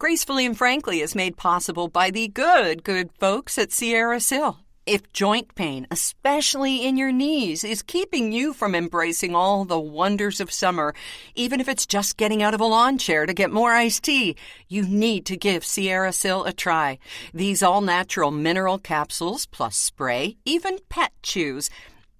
Gracefully and Frankly is made possible by the good folks at Sierra Sil. If joint pain, especially in your knees, is keeping you from embracing all the wonders of summer, even if it's just getting out of a lawn chair to get more iced tea, you need to give Sierra Sil a try. These all-natural mineral capsules, plus spray, even pet chews,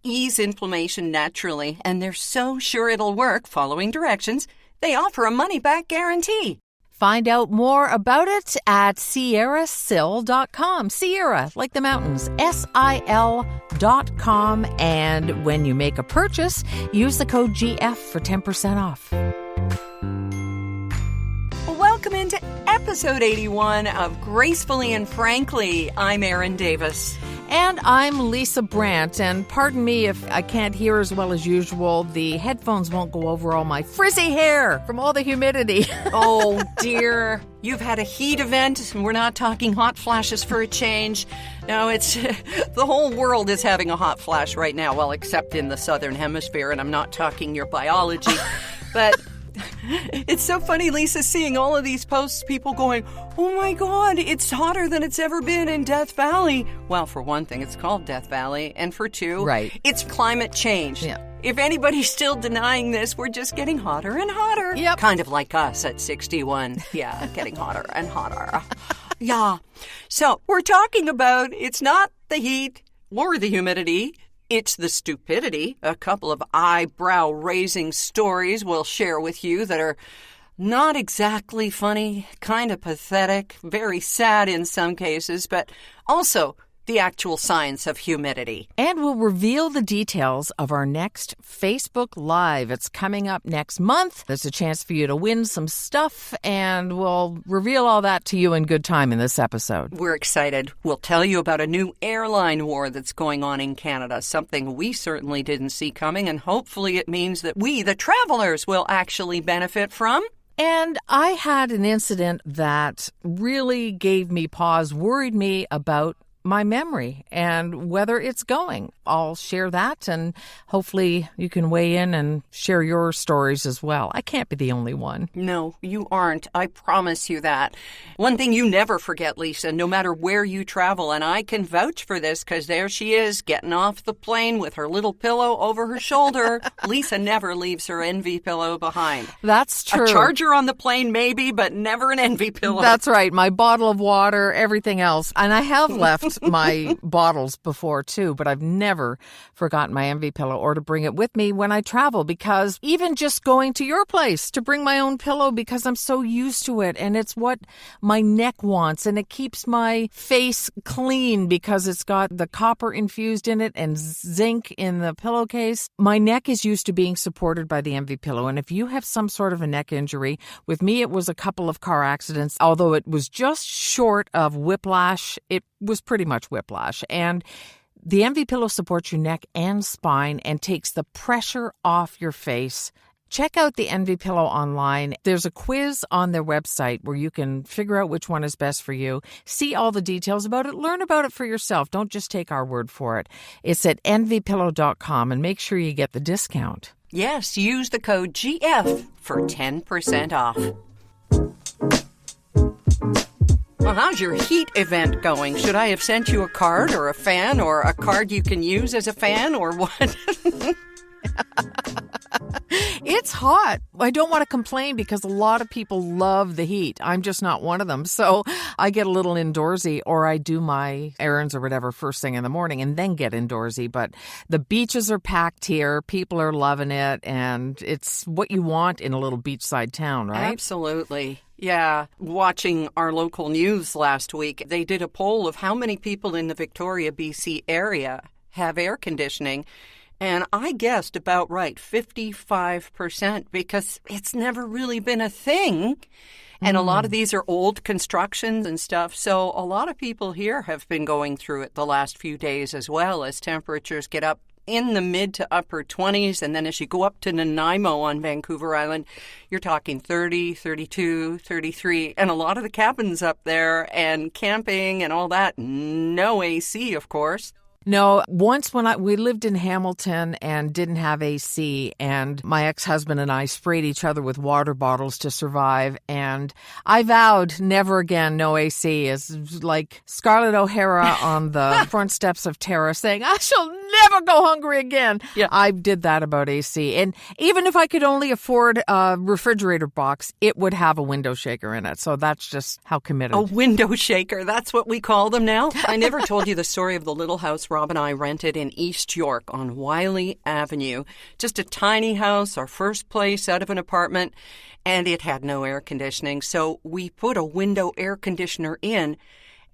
ease inflammation naturally, and they're so sure it'll work following directions, they offer a money-back guarantee. Find out more about it at sierrasil.com. Sierra, like the mountains, SIL.com. And when you make a purchase, use the code GF for 10% off. Welcome into episode 81 of Gracefully and Frankly. I'm Erin Davis. And I'm Lisa Brandt, and pardon me if I can't hear as well as usual. The headphones won't go over all my frizzy hair from all the humidity. Oh, dear. You've had a heat event, and we're not talking hot flashes for a change. No, it's the whole world is having a hot flash right now, well, except in the southern hemisphere, and I'm not talking your biology. But it's so funny, Lisa, seeing all of these posts, people going, oh my God, it's hotter than it's ever been in Death Valley. Well, for one thing, it's called Death Valley. And for two, right, it's climate change. Yeah. If anybody's still denying this, we're just getting hotter and hotter. Yep. Kind of like us at 61. Yeah, getting hotter and hotter. Yeah. So we're talking about it's not the heat or the humidity. It's the stupidity. A couple of eyebrow-raising stories we'll share with you that are not exactly funny, kind of pathetic, very sad in some cases, but also the actual science of humidity. And we'll reveal the details of our next Facebook Live. It's coming up next month. There's a chance for you to win some stuff, and we'll reveal all that to you in good time in this episode. We're excited. We'll tell you about a new airline war that's going on in Canada, something we certainly didn't see coming, and hopefully it means that we, the travelers, will actually benefit from. And I had an incident that really gave me pause, worried me about my memory and whether it's going. I'll share that, and hopefully you can weigh in and share your stories as well. I can't be the only one. No, you aren't. I promise you that. One thing you never forget, Lisa, no matter where you travel, and I can vouch for this because there she is getting off the plane with her little pillow over her shoulder. Lisa never leaves her envy pillow behind. That's true. A charger on the plane maybe, but never an envy pillow. That's right. My bottle of water, everything else. And I have left my bottles before too, but I've never forgotten my envy pillow or to bring it with me when I travel, because even just going to your place to bring my own pillow, because I'm so used to it and it's what my neck wants, and it keeps my face clean because it's got the copper infused in it and zinc in the pillowcase. My neck is used to being supported by the envy pillow, and if you have some sort of a neck injury, with me it was a couple of car accidents, although it was just short of whiplash. It was pretty much whiplash. And the envy pillow supports your neck and spine and takes the pressure off your face. Check out the envy pillow online. There's a quiz on their website where you can figure out which one is best for you. See all the details about it. Learn about it for yourself. Don't just take our word for it. It's at envypillow.com, and make sure you get the discount. Yes, use the code GF for 10% off. Well, how's your heat event going? Should I have sent you a card or a fan, or a card you can use as a fan, or what? It's hot. I don't want to complain because a lot of people love the heat. I'm just not one of them. So I get a little indoorsy, or I do my errands or whatever first thing in the morning and then get indoorsy. But the beaches are packed here. People are loving it. And it's what you want in a little beachside town, right? Absolutely. Yeah. Watching our local news last week, they did a poll of how many people in the Victoria, BC area have air conditioning. And I guessed about right, 55%, because it's never really been a thing. And a lot of these are old constructions and stuff. So a lot of people here have been going through it the last few days as well, as temperatures get up in the mid to upper 20s. And then as you go up to Nanaimo on Vancouver Island, you're talking 30, 32, 33. And a lot of the cabins up there and camping and all that, no AC, of course. No, once when we lived in Hamilton and didn't have AC, and my ex-husband and I sprayed each other with water bottles to survive, and I vowed never again, no AC. It's like Scarlett O'Hara on the front steps of Terra saying, I shall never go hungry again. Yeah. I did that about AC. And even if I could only afford a refrigerator box, it would have a window shaker in it. So that's just how committed. A window shaker, that's what we call them now. I never told you the story of the little house Rob and I rented in East York on Wiley Avenue. Just a tiny house, our first place out of an apartment, and it had no air conditioning. So we put a window air conditioner in,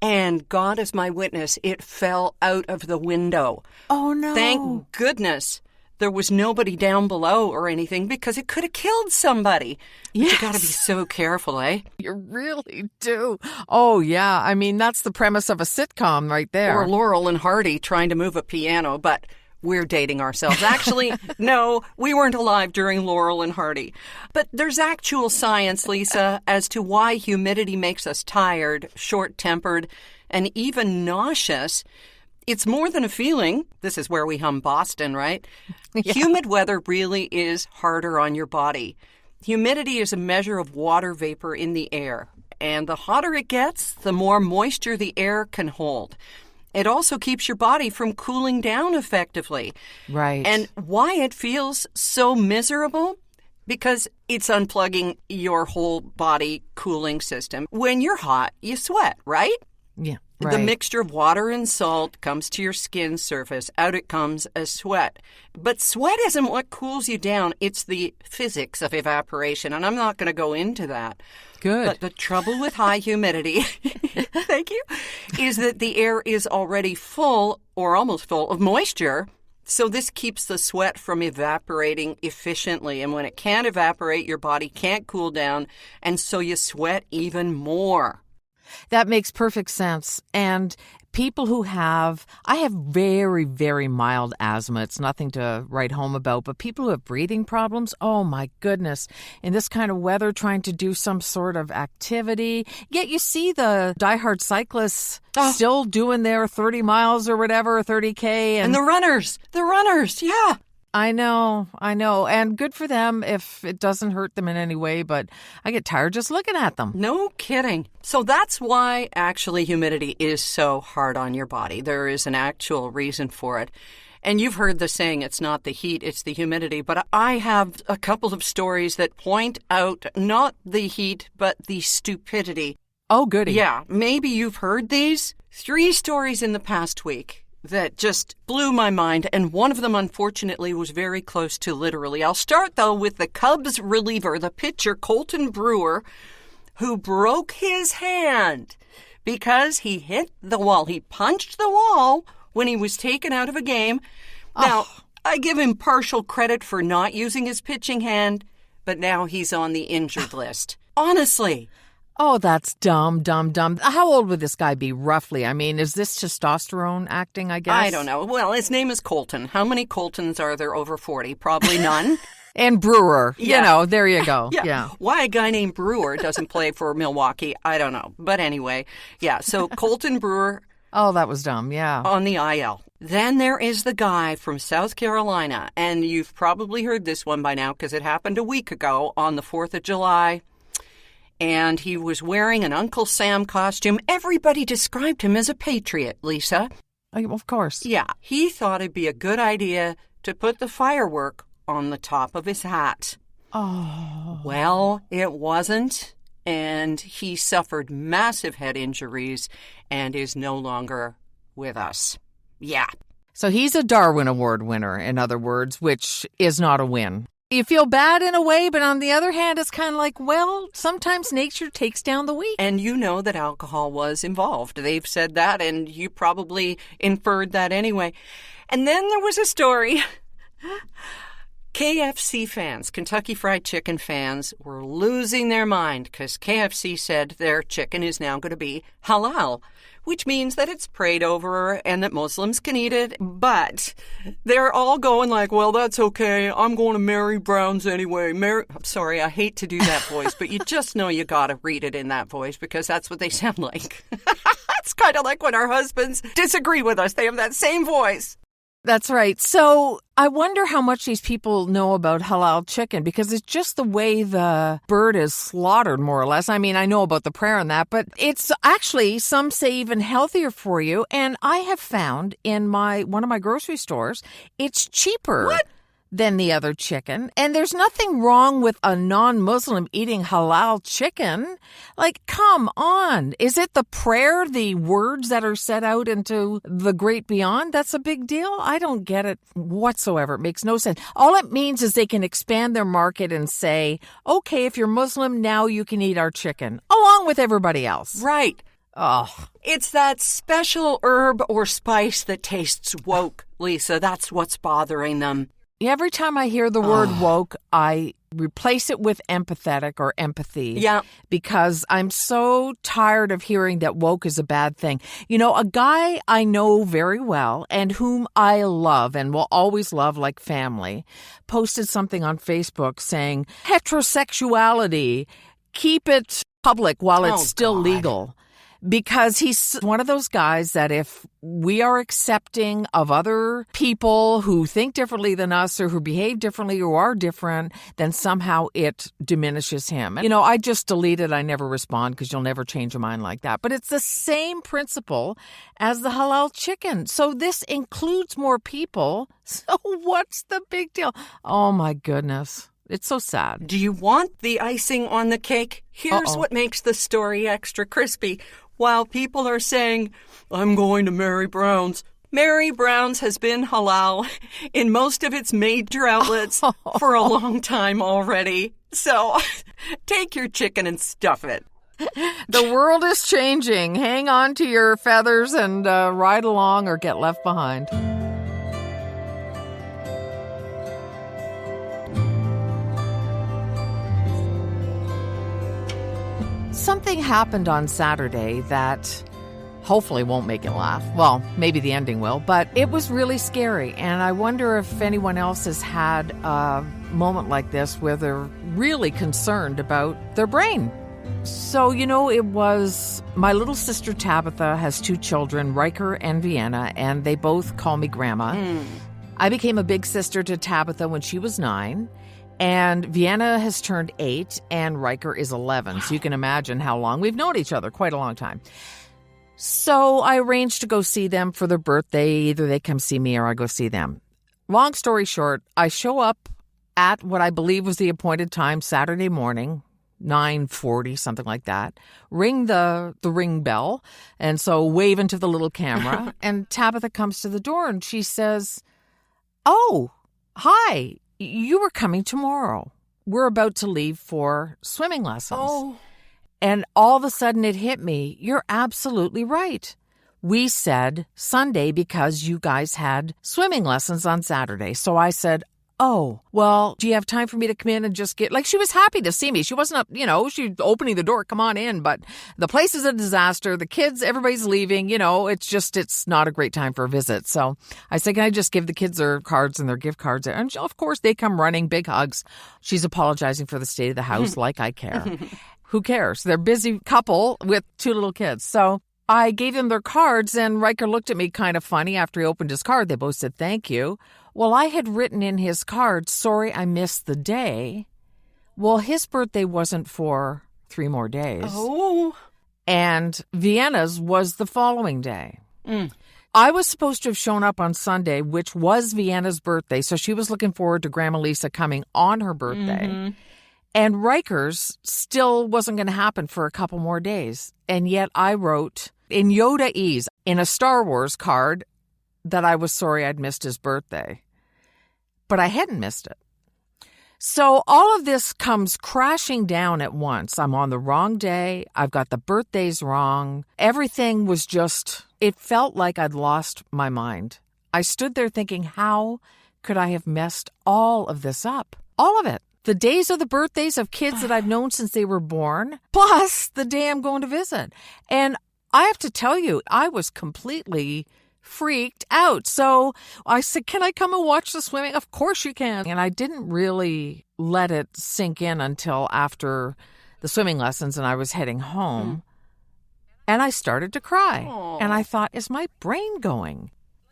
and God is my witness, it fell out of the window. Oh, no. Thank goodness there was nobody down below or anything, because it could have killed somebody. Yes. You got to be so careful, eh? You really do. Oh, yeah. I mean, that's the premise of a sitcom right there. Or Laurel and Hardy trying to move a piano, but we're dating ourselves. Actually, no, we weren't alive during Laurel and Hardy. But there's actual science, Lisa, as to why humidity makes us tired, short-tempered, and even nauseous. It's more than a feeling. This is where we hum Boston, right? Yeah. Humid weather really is harder on your body. Humidity is a measure of water vapor in the air. And the hotter it gets, the more moisture the air can hold. It also keeps your body from cooling down effectively. Right. And why it feels so miserable? Because it's unplugging your whole body cooling system. When you're hot, you sweat, right? Yeah. Right. The mixture of water and salt comes to your skin surface. Out it comes as sweat. But sweat isn't what cools you down. It's the physics of evaporation. And I'm not going to go into that. Good. But the trouble with high humidity, thank you, is that the air is already full or almost full of moisture. So this keeps the sweat from evaporating efficiently. And when it can't evaporate, your body can't cool down. And so you sweat even more. That makes perfect sense. And people who I have very, very mild asthma. It's nothing to write home about. But people who have breathing problems, oh my goodness, in this kind of weather, trying to do some sort of activity. Yet you see the diehard cyclists still doing their 30 miles or whatever, 30K. And the runners, yeah. I know. And good for them if it doesn't hurt them in any way, but I get tired just looking at them. No kidding. So that's why actually humidity is so hard on your body. There is an actual reason for it. And you've heard the saying, it's not the heat, it's the humidity. But I have a couple of stories that point out not the heat, but the stupidity. Oh, goody. Yeah, maybe you've heard these. 3 stories in the past week that just blew my mind, and one of them, unfortunately, was very close to literally. I'll start, though, with the Cubs reliever, the pitcher, Colton Brewer, who broke his hand because he hit the wall. He punched the wall when he was taken out of a game. Now, I give him partial credit for not using his pitching hand, but now he's on the injured list. Honestly. Oh, that's dumb. How old would this guy be, roughly? I mean, is this testosterone acting, I guess? I don't know. Well, his name is Colton. How many Coltons are there over 40? Probably none. And Brewer. Yeah. You know, there you go. Yeah. Why a guy named Brewer doesn't play for Milwaukee, I don't know. But anyway, yeah, so Colton Brewer. Oh, that was dumb, yeah. On the IL. Then there is the guy from South Carolina, and you've probably heard this one by now because it happened a week ago on the 4th of July. And he was wearing an Uncle Sam costume. Everybody described him as a patriot, Lisa. Of course. Yeah. He thought it'd be a good idea to put the firework on the top of his hat. Oh. Well, it wasn't. And he suffered massive head injuries and is no longer with us. Yeah. So he's a Darwin Award winner, in other words, which is not a win. You feel bad in a way, but on the other hand, it's kind of like, well, sometimes nature takes down the weak. And you know that alcohol was involved. They've said that, and you probably inferred that anyway. And then there was a story. KFC fans, Kentucky Fried Chicken fans, were losing their mind because KFC said their chicken is now going to be halal, which means that it's prayed over and that Muslims can eat it. But they're all going like, well, that's okay. I'm going to marry Browns anyway. I'm sorry, I hate to do that voice, but you just know you got to read it in that voice because that's what they sound like. It's kind of like when our husbands disagree with us. They have that same voice. That's right. So I wonder how much these people know about halal chicken, because it's just the way the bird is slaughtered, more or less. I mean, I know about the prayer and that, but it's actually, some say, even healthier for you. And I have found in one of my grocery stores, it's cheaper than the other chicken. And there's nothing wrong with a non-Muslim eating halal chicken. Like, come on. Is it the prayer, the words that are set out into the great beyond? That's a big deal? I don't get it whatsoever. It makes no sense. All it means is they can expand their market and say, okay, if you're Muslim, now you can eat our chicken, along with everybody else. Right. Oh. It's that special herb or spice that tastes woke, Lisa. That's what's bothering them. Every time I hear the word woke, I replace it with empathetic or empathy. Yeah. Because I'm so tired of hearing that woke is a bad thing. You know, a guy I know very well and whom I love and will always love like family posted something on Facebook saying, heterosexuality, keep it public while it's still legal. Because he's one of those guys that if we are accepting of other people who think differently than us or who behave differently or are different, then somehow it diminishes him. You know, I just delete it. I never respond because you'll never change your mind like that. But it's the same principle as the halal chicken. So this includes more people. So what's the big deal? Oh, my goodness. It's so sad. Do you want the icing on the cake? Here's what makes the story extra crispy. While people are saying, I'm going to Mary Brown's, Mary Brown's has been halal in most of its major outlets for a long time already. So take your chicken and stuff it. The world is changing. Hang on to your feathers and ride along or get left behind. Something happened on Saturday that hopefully won't make you laugh. Well, maybe the ending will, but it was really scary. And I wonder if anyone else has had a moment like this where they're really concerned about their brain. So, you know, it was my little sister Tabitha has 2 children, Riker and Vienna, and they both call me Grandma. I became a big sister to Tabitha when she was 9. And Vienna has turned 8 and Riker is 11. So you can imagine how long we've known each other, quite a long time. So I arranged to go see them for their birthday. Either they come see me or I go see them. Long story short, I show up at what I believe was the appointed time, Saturday morning, 9:40, something like that. Ring the ring bell. And so wave into the little camera. And Tabitha comes to the door and she says, "Oh, hi. You were coming tomorrow. We're about to leave for swimming lessons." Oh. And all of a sudden it hit me. You're absolutely right. We said Sunday because you guys had swimming lessons on Saturday. So I said, oh, well, do you have time for me to come in and just get, like, she was happy to see me. She wasn't, she was opening the door, come on in, but the place is a disaster. The kids, everybody's leaving, it's not a great time for a visit. So I said, can I just give the kids their cards and their gift cards? And of course they come running, big hugs. She's apologizing for the state of the house like I care. Who cares? They're a busy couple with 2 little kids. So I gave them their cards and Riker looked at me kind of funny after he opened his card. They both said, thank you. Well, I had written in his card, sorry I missed the day. Well, his birthday wasn't for 3 more days. Oh. And Vienna's was the following day. I was supposed to have shown up on Sunday, which was Vienna's birthday. So she was looking forward to Grandma Lisa coming on her birthday. Mm-hmm. And Riker's still wasn't going to happen for a couple more days. And yet I wrote in Yoda-ese in a Star Wars card that I was sorry I'd missed his birthday. But I hadn't missed it. So all of this comes crashing down at once. I'm on the wrong day. I've got the birthdays wrong. Everything was just, it felt like I'd lost my mind. I stood there thinking, how could I have messed all of this up? All of it. The days of the birthdays of kids that I've known since they were born, plus the day I'm going to visit. And I have to tell you, I was completely freaked out. So I said, can I come and watch the swimming? Of course you can. And I didn't really let it sink in until after the swimming lessons and I was heading home. And I started to cry. Aw. And I thought, is my brain going?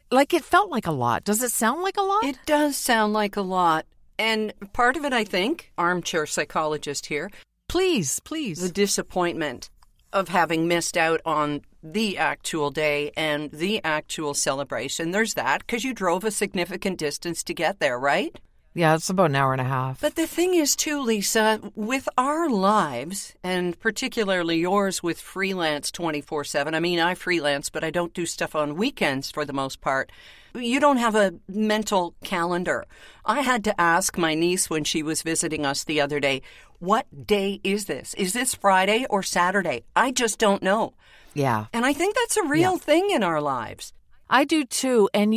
Like, it felt like a lot. Does it sound like a lot? It does sound like a lot. And part of it, I think, armchair psychologist here, Please. the disappointment of having missed out on the actual day and the actual celebration. There's that, because you drove a significant distance to get there, right? Yeah, it's about an hour and a half. But the thing is, too, Lisa, with our lives, and particularly yours with freelance 24/7, I mean, I freelance, but I don't do stuff on weekends for the most part. You don't have a mental calendar. I had to ask my niece when she was visiting us the other day, what day is this? Is this Friday or Saturday? I just don't know. Yeah. And I think that's a real thing in our lives. I do too. And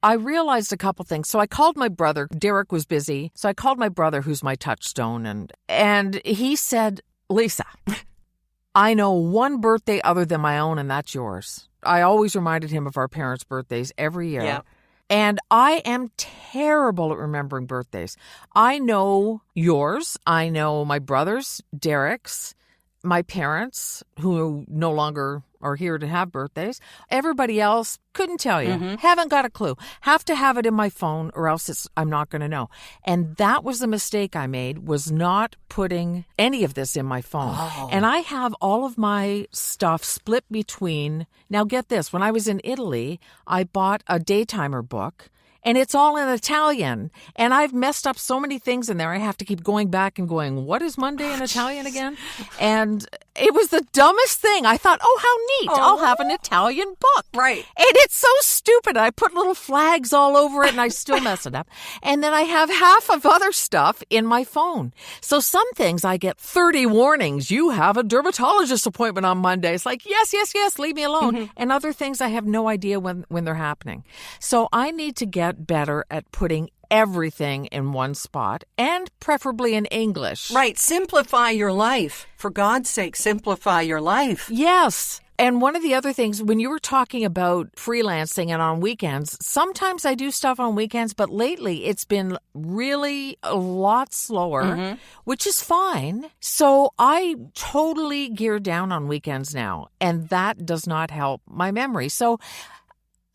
I realized a couple things. So I called my brother. Derek was busy. So I called my brother, who's my touchstone. And he said, Lisa, I know one birthday other than my own, and that's yours. I always reminded him of our parents' birthdays every year. Yeah. And I am terrible at remembering birthdays. I know yours. I know my brother's, Derek's, my parents, who no longer are here to have birthdays. Everybody else, couldn't tell you. Haven't got a clue. Have to have it in my phone or else I'm not going to know. And that was the mistake I made, was not putting any of this in my phone. Oh. And I have all of my stuff split between, now get this, when I was in Italy, I bought a Daytimer book. And it's all in Italian. And I've messed up so many things in there. I have to keep going back and going, what is Monday in Italian again? And it was the dumbest thing. I thought, oh, how neat. I'll have an Italian book. Right. And it's so stupid. I put little flags all over it and I still mess it up. And then I have half of other stuff in my phone. So some things I get 30 warnings. You have a dermatologist appointment on Monday. It's like, yes, leave me alone. And other things I have no idea when they're happening. So I need to get better at putting everything in one spot, and preferably in English. Right. Simplify your life. For God's sake, simplify your life. Yes. And one of the other things, when you were talking about freelancing and on weekends, sometimes I do stuff on weekends, but lately it's been really a lot slower, which is fine. So I totally gear down on weekends now, and that does not help my memory. So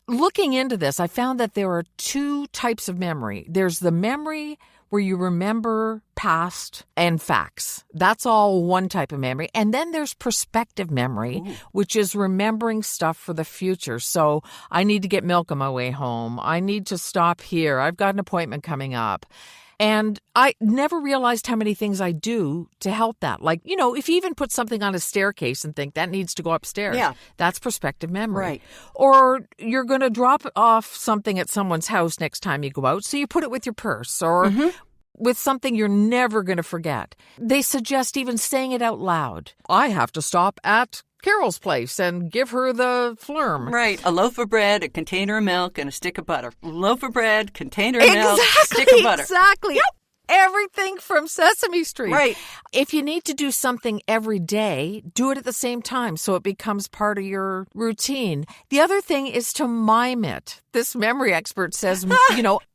looking into this, I found that there are two types of memory. There's the memory where you remember past and facts. That's all one type of memory. And then there's perspective memory, which is remembering stuff for the future. So I need to get milk on my way home. I need to stop here. I've got an appointment coming up. And I never realized how many things I do to help that. Like, if you even put something on a staircase and think that needs to go upstairs, that's perspective memory. Right. Or you're going to drop off something at someone's house next time you go out, so you put it with your purse or with something you're never going to forget. They suggest even saying it out loud. I have to stop at Carol's place and give her the flurm. Right. A loaf of bread, a container of milk, and a stick of butter. Loaf of bread, container of milk, stick of butter. Exactly. Yep. Everything from Sesame Street. Right. If you need to do something every day, do it at the same time so it becomes part of your routine. The other thing is to mime it. This memory expert says,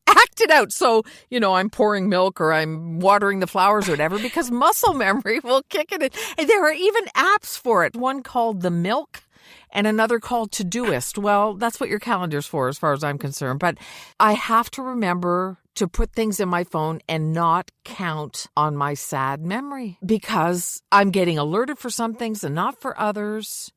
act it out. So, I'm pouring milk or I'm watering the flowers or whatever, because muscle memory will kick it in. And there are even apps for it. One called The Milk and another called Todoist. Well, that's what your calendar's for as far as I'm concerned. But I have to remember to put things in my phone and not count on my sad memory, because I'm getting alerted for some things and not for others.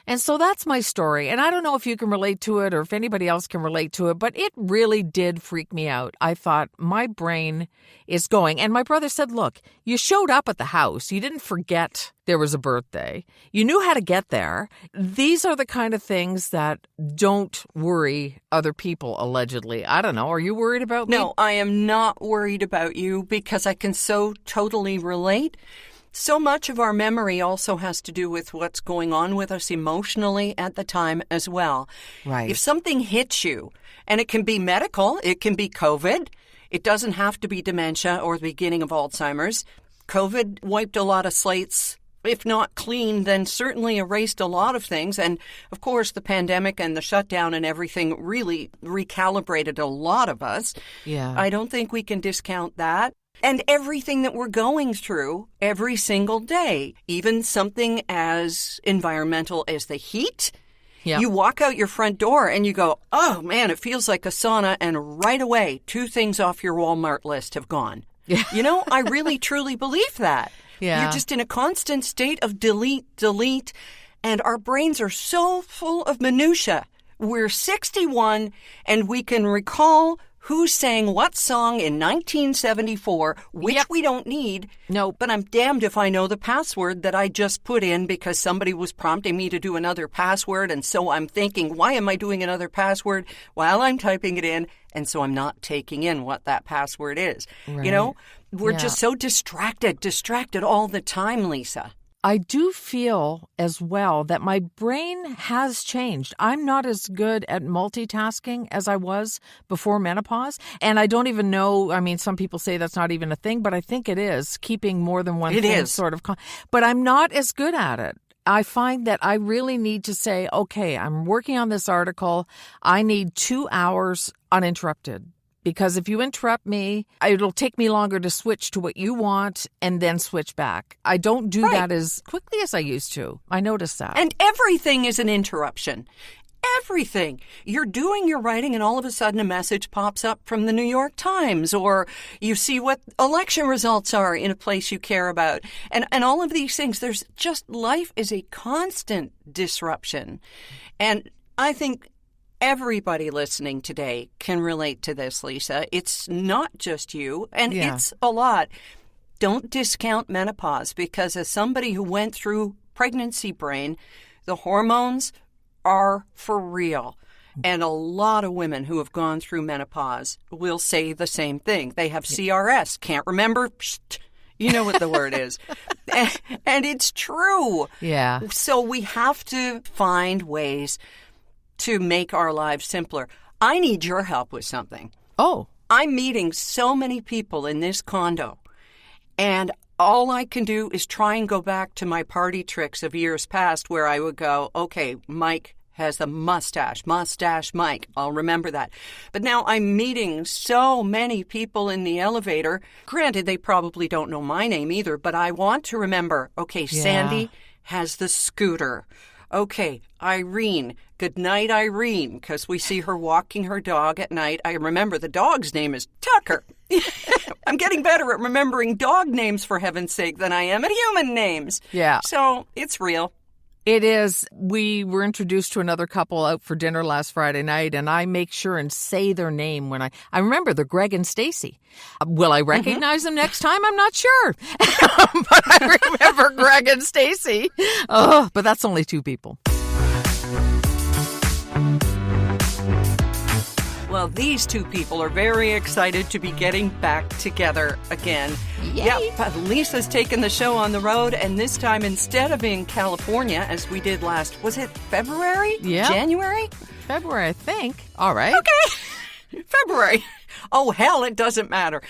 And so that's my story. And I don't know if you can relate to it or if anybody else can relate to it, but it really did freak me out. I thought, my brain is going. And my brother said, look, you showed up at the house. You didn't forget there was a birthday. You knew how to get there. These are the kind of things that don't worry other people, allegedly. I don't know. Are you worried about me? No, I am not worried about you, because I can so totally relate. So much of our memory also has to do with what's going on with us emotionally at the time as well. Right. If something hits you, and it can be medical, it can be COVID, it doesn't have to be dementia or the beginning of Alzheimer's. COVID wiped a lot of slates. If not clean, then certainly erased a lot of things. And, of course, the pandemic and the shutdown and everything really recalibrated a lot of us. Yeah. I don't think we can discount that. And everything that we're going through every single day, even something as environmental as the heat. Yep. You walk out your front door and you go, oh man, it feels like a sauna. And right away, 2 things off your Walmart list have gone. Yeah. I really, truly believe that. Yeah. You're just in a constant state of delete. And our brains are so full of minutia. We're 61 and we can recall who sang what song in 1974, which we don't need. No. But I'm damned if I know the password that I just put in because somebody was prompting me to do another password. And so I'm thinking, why am I doing another password while I'm typing it in? And so I'm not taking in what that password is. Right. We're just so distracted all the time, Lisa. I do feel as well that my brain has changed. I'm not as good at multitasking as I was before menopause. And I don't even know, some people say that's not even a thing, but I think it is, keeping more than one thing is. sort of. But I'm not as good at it. I find that I really need to say, okay, I'm working on this article. I need 2 hours uninterrupted. Because if you interrupt me, it'll take me longer to switch to what you want and then switch back. I don't do that as quickly as I used to. I noticed that. And everything is an interruption. Everything. You're doing your writing and all of a sudden a message pops up from the New York Times, or you see what election results are in a place you care about. And all of these things, life is a constant disruption. And I think everybody listening today can relate to this, Lisa. It's not just you, and it's a lot. Don't discount menopause, because as somebody who went through pregnancy brain, the hormones are for real. And a lot of women who have gone through menopause will say the same thing. They have CRS, can't remember. You know what the word is. And it's true. Yeah. So we have to find ways to make our lives simpler. I need your help with something. Oh. I'm meeting so many people in this condo, and all I can do is try and go back to my party tricks of years past where I would go, okay, Mike has a mustache Mike. I'll remember that. But now I'm meeting so many people in the elevator. Granted, they probably don't know my name either, but I want to remember, okay, Sandy has the scooter. Okay, Irene. Good night, Irene, because we see her walking her dog at night. I remember the dog's name is Tucker. I'm getting better at remembering dog names, for heaven's sake, than I am at human names. Yeah. So it's real. It is. We were introduced to another couple out for dinner last Friday night, and I make sure and say their name when I remember they're Greg and Stacy. Will I recognize them next time? I'm not sure. But I remember Greg and Stacy. Oh, but that's only 2 people. Well, these 2 people are very excited to be getting back together again. Yay. Yep, Lisa's taken the show on the road, and this time, instead of in California, as we did last, was it February? Yeah. January? February, I think. All right. Okay. February. Oh, hell, it doesn't matter.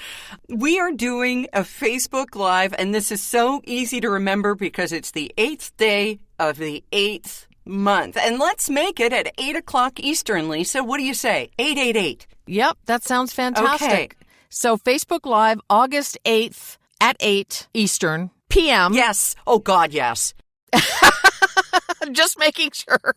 We are doing a Facebook Live, and this is so easy to remember because it's the 8th day of the 8th month. And let's make it at 8 o'clock Eastern, Lisa. What do you say? 888. Yep, that sounds fantastic. Okay. So Facebook Live, August 8th at 8 Eastern p.m. Yes. Oh, God, yes. Just making sure.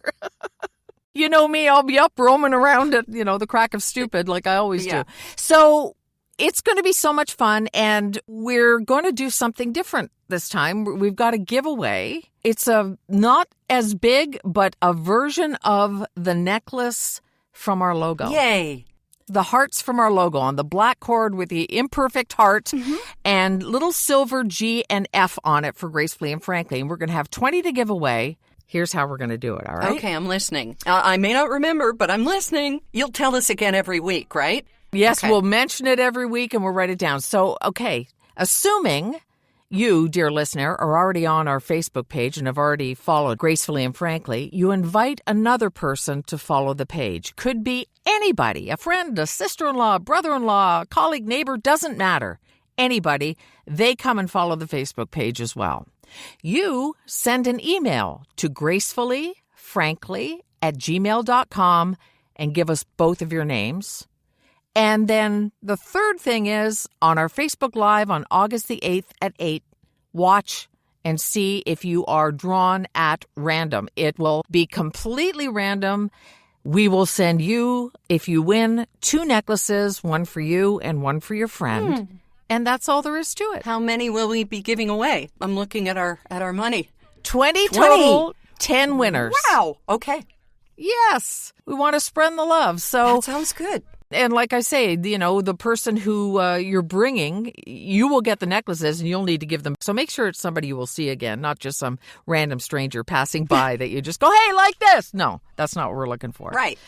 You know me, I'll be up roaming around at, the crack of stupid like I always do. So it's going to be so much fun, and we're going to do something different this time. We've got a giveaway. It's not as big, but a version of the necklace from our logo. Yay. The hearts from our logo on the black cord with the imperfect heart and little silver G and F on it for Gracefully and Frankly. And we're going to have 20 to give away. Here's how we're going to do it, all right? Okay, I'm listening. I may not remember, but I'm listening. You'll tell us again every week, right? Yes, okay. We'll mention it every week and we'll write it down. So, okay, assuming you, dear listener, are already on our Facebook page and have already followed Gracefully and Frankly, you invite another person to follow the page. Could be anybody, a friend, a sister-in-law, brother-in-law, colleague, neighbor, doesn't matter. Anybody, they come and follow the Facebook page as well. You send an email to gracefullyfrankly@gmail.com and give us both of your names. And then the third thing is on our Facebook Live on August the 8th at 8, watch and see if you are drawn at random. It will be completely random. We will send you, if you win, 2 necklaces, one for you and one for your friend. And that's all there is to it. How many will we be giving away? I'm looking at our money. 20 total, 10 winners. Wow. Okay. Yes. We want to spread the love. So That sounds good. And like I say, you know, the person who you're bringing, you will get the necklaces and you'll need to give them. So make sure it's somebody you will see again, not just some random stranger passing by that you just go, hey, like this. No, that's not what we're looking for. Right.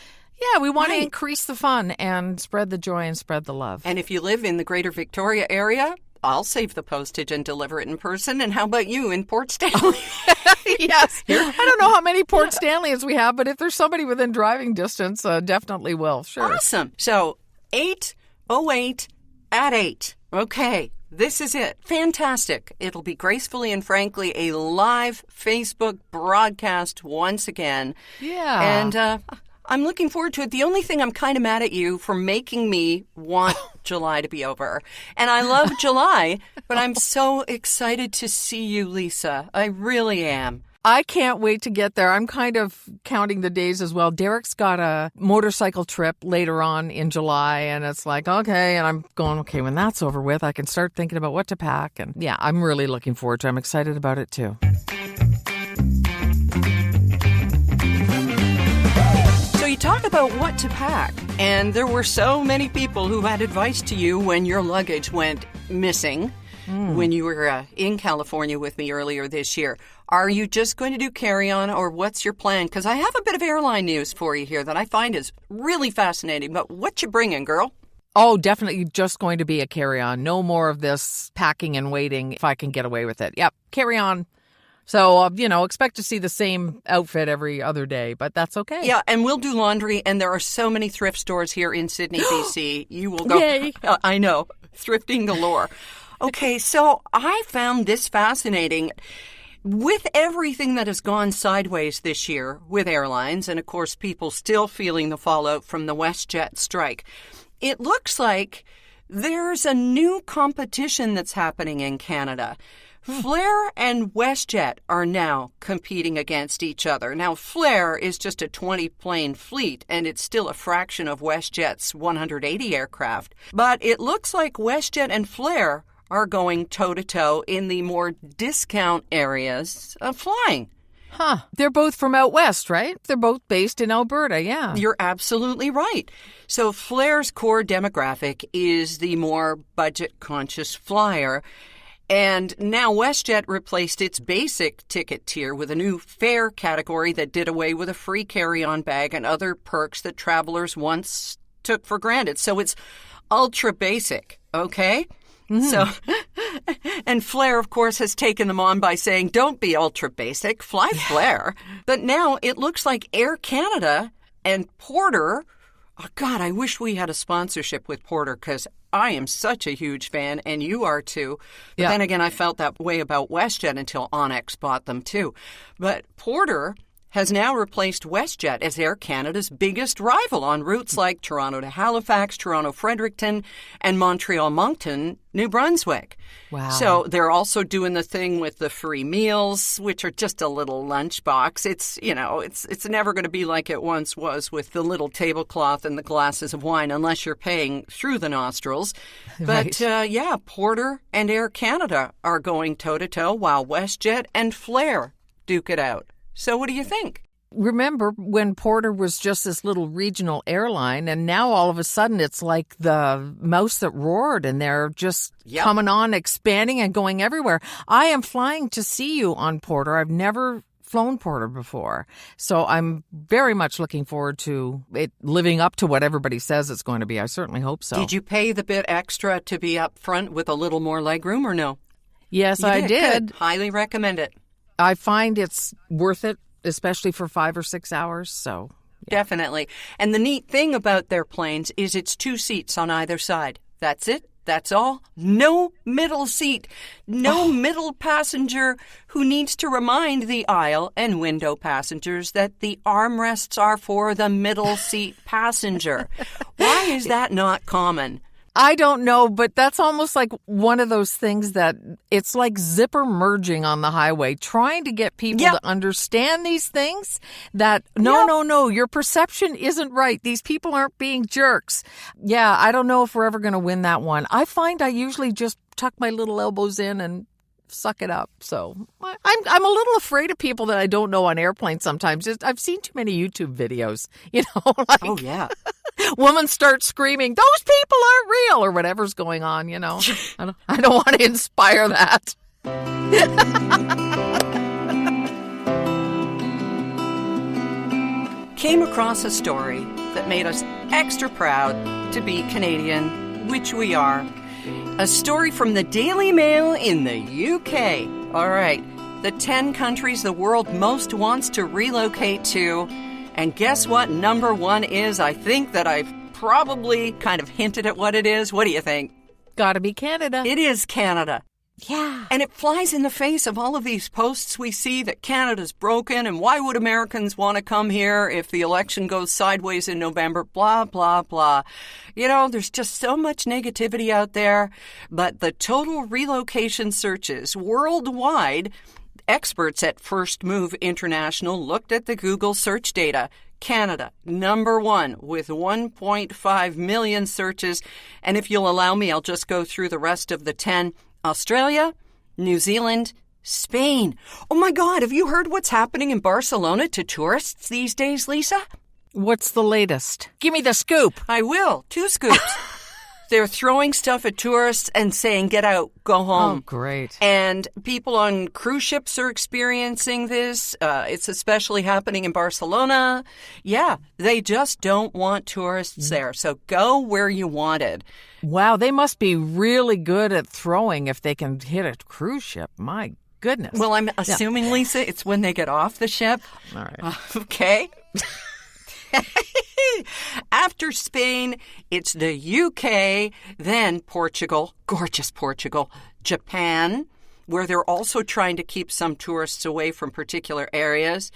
Yeah, we want to increase the fun and spread the joy and spread the love. And if you live in the greater Victoria area, I'll save the postage and deliver it in person. And how about you in Port Stanley? Yes. I don't know how many Port Stanleys we have, but if there's somebody within driving distance, definitely will. Sure. Awesome. So 808 at 8. Okay. This is it. Fantastic. It'll be Gracefully and Frankly a live Facebook broadcast once again. Yeah. And I'm looking forward to it. The only thing I'm kind of mad at you for making me want July to be over. And I love July, but I'm so excited to see you, Lisa. I really am. I can't wait to get there. I'm kind of counting the days as well. Derek's got a motorcycle trip later on in July, and it's like, okay, and I'm going, okay, when that's over with, I can start thinking about what to pack. And yeah, I'm really looking forward to it. I'm excited about it too. So you talk about what to pack, and there were so many people who had advice to you when your luggage went missing when you were in California with me earlier this year. Are you just going to do carry-on, or what's your plan? Because I have a bit of airline news for you here that I find is really fascinating. But what you bringing, girl? Oh, definitely just going to be a carry-on. No more of this packing and waiting if I can get away with it. Yep, carry-on. So, expect to see the same outfit every other day, but that's okay. Yeah, and we'll do laundry, and there are so many thrift stores here in Sydney, BC. You will go. Yay. I know. Thrifting galore. Okay, so I found this fascinating. With everything that has gone sideways this year with airlines, and of course people still feeling the fallout from the WestJet strike, it looks like there's a new competition that's happening in Canada. Flair and WestJet are now competing against each other. Now, Flair is just a 20-plane fleet, and it's still a fraction of WestJet's 180 aircraft. But it looks like WestJet and Flair are going toe-to-toe in the more discount areas of flying. Huh. They're both from out west, right? They're both based in Alberta, yeah. You're absolutely right. So Flair's core demographic is the more budget-conscious flyer. And now WestJet replaced its basic ticket tier with a new fare category that did away with a free carry-on bag and other perks that travelers once took for granted. So it's ultra basic, okay? So, and Flair, of course, has taken them on by saying, don't be ultra basic, fly Flair. But now it looks like Air Canada and Porter, oh God, I wish we had a sponsorship with Porter because I am such a huge fan, and you are too. But then again, I felt that way about WestJet until Onyx bought them too. But Porter has now replaced WestJet as Air Canada's biggest rival on routes like Toronto to Halifax, Toronto-Fredericton, and Montreal-Moncton, New Brunswick. Wow. So they're also doing the thing with the free meals, which are just a little lunchbox. It's never going to be like it once was with the little tablecloth and the glasses of wine unless you're paying through the nostrils. But Right. Porter and Air Canada are going toe-to-toe while WestJet and Flair duke it out. So what do you think? Remember when Porter was just this little regional airline, and now all of a sudden it's like the mouse that roared, and they're just coming on, expanding and going everywhere. I am flying to see you on Porter. I've never flown Porter before. So I'm very much looking forward to it living up to what everybody says it's going to be. I certainly hope so. Did you pay the bit extra to be up front with a little more legroom or no? Yes, I did. Good. Highly recommend it. I find it's worth it, especially for 5 or 6 hours. So Definitely. And the neat thing about their planes is it's 2 seats on either side. That's it. That's all. No middle seat. No middle passenger who needs to remind the aisle and window passengers that the armrests are for the middle seat passenger. Why is that not common? I don't know, but that's almost like one of those things that it's like zipper merging on the highway, trying to get people to understand these things that no, your perception isn't right. These people aren't being jerks. Yeah, I don't know if we're ever going to win that one. I find I usually just tuck my little elbows in and suck it up. So I'm a little afraid of people that I don't know on airplanes sometimes. I've seen too many YouTube videos, like, oh, yeah. Woman starts screaming, "Those people aren't real," or whatever's going on, I don't want to inspire that. Came across a story that made us extra proud to be Canadian, which we are. A story from the Daily Mail in the UK. All right, the 10 countries the world most wants to relocate to. And guess what number 1 is? I think that I've probably kind of hinted at what it is. What do you think? Gotta be Canada. It is Canada. Yeah. And it flies in the face of all of these posts we see that Canada's broken and why would Americans want to come here if the election goes sideways in November, blah, blah, blah. There's just so much negativity out there. But the total relocation searches worldwide, experts at First Move International looked at the Google search data. Canada, number 1 with 1.5 million searches. And if you'll allow me, I'll just go through the rest of the 10. Australia, New Zealand, Spain. Oh my God, have you heard what's happening in Barcelona to tourists these days, Lisa? What's the latest? Give me the scoop. I will. 2 scoops. They're throwing stuff at tourists and saying, get out, go home. Oh, great. And people on cruise ships are experiencing this. It's especially happening in Barcelona. Yeah, they just don't want tourists there. So go where you wanted. Wow, they must be really good at throwing if they can hit a cruise ship. My goodness. Well, I'm assuming, Lisa, it's when they get off the ship. All right. Okay. After Spain, it's the UK, then Portugal, gorgeous Portugal, Japan, where they're also trying to keep some tourists away from particular areas.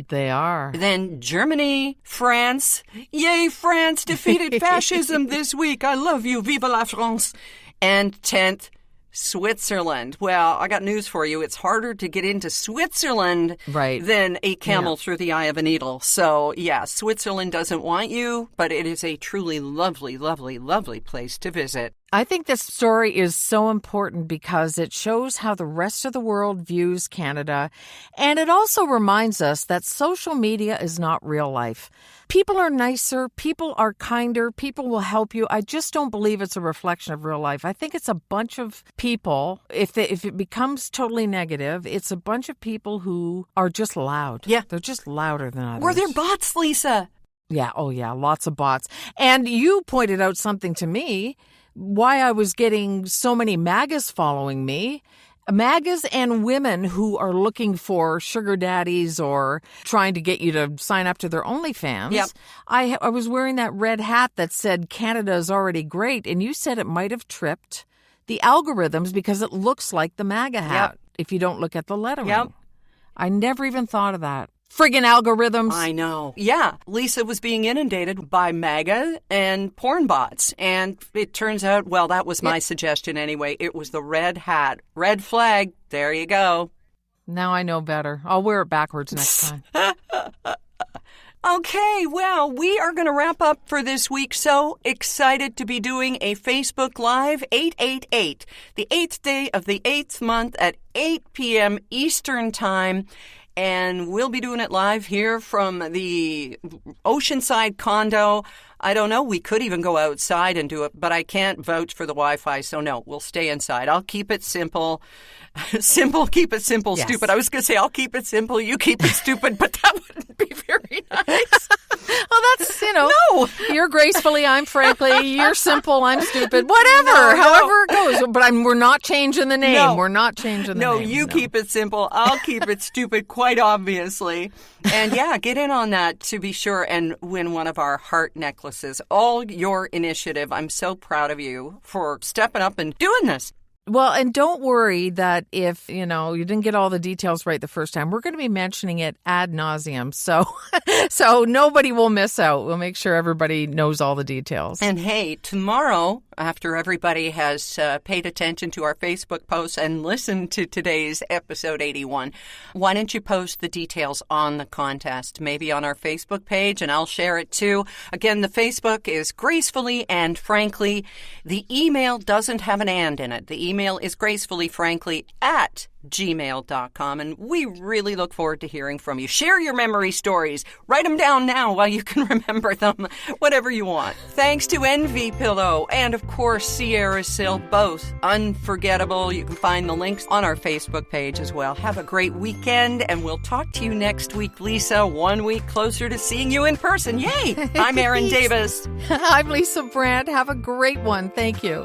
They are. Then Germany, France. Yay, France defeated fascism this week. I love you. Vive la France. And 10th, Switzerland. Well, I got news for you. It's harder to get into Switzerland than a camel through the eye of a needle. So, yeah, Switzerland doesn't want you, but it is a truly lovely, lovely, lovely place to visit. I think this story is so important because it shows how the rest of the world views Canada. And it also reminds us that social media is not real life. People are nicer. People are kinder. People will help you. I just don't believe it's a reflection of real life. I think it's a bunch of people. If it becomes totally negative, it's a bunch of people who are just loud. Yeah. They're just louder than others. Were there bots, Lisa? Yeah. Oh, yeah. Lots of bots. And you pointed out something to me. Why I was getting so many MAGAs following me. MAGAs and women who are looking for sugar daddies or trying to get you to sign up to their OnlyFans. Yep. I was wearing that red hat that said Canada is already great, and you said it might have tripped the algorithms because it looks like the MAGA hat if you don't look at the lettering. Yep. I never even thought of that. Friggin' algorithms. I know. Yeah. Lisa was being inundated by MAGA and porn bots. And it turns out, well, that was my suggestion anyway. It was the red hat. Red flag. There you go. Now I know better. I'll wear it backwards next time. Okay, well, we are going to wrap up for this week. So excited to be doing a Facebook Live 888, the 8th day of the 8th month at 8 p.m. Eastern Time. And we'll be doing it live here from the Oceanside condo. I don't know. We could even go outside and do it, but I can't vouch for the Wi-Fi. So no, we'll stay inside. I'll keep it simple. Simple, keep it simple, yes. Stupid. I was going to say I'll keep it simple, you keep it stupid, but that wouldn't be very nice. Well, that's, No, No. You're gracefully, I'm frankly. You're simple, I'm stupid. Whatever, No. however it goes. But we're not changing the name. No. We're not changing the name. No, you keep it simple. I'll keep it stupid, quite obviously. And yeah, get in on that to be sure and win one of our heart necklaces. All your initiative. I'm so proud of you for stepping up and doing this. Well, and don't worry that if, you didn't get all the details right the first time, we're going to be mentioning it ad nauseum. So nobody will miss out. We'll make sure everybody knows all the details. And hey, tomorrow, after everybody has paid attention to our Facebook posts and listened to today's episode 81, why don't you post the details on the contest, maybe on our Facebook page, and I'll share it too. Again, the Facebook is Gracefully and Frankly. The email doesn't have an and in it. The email is gracefullyfrankly@gmail.com, and we really look forward to hearing from you. Share your memory stories. Write them down now while you can remember them, whatever you want. Thanks to Envy Pillow and, of course, Sierra Sil, both unforgettable. You can find the links on our Facebook page as well. Have a great weekend, and we'll talk to you next week, Lisa, 1 week closer to seeing you in person. Yay! I'm Erin Davis. I'm Lisa Brandt. Have a great one. Thank you.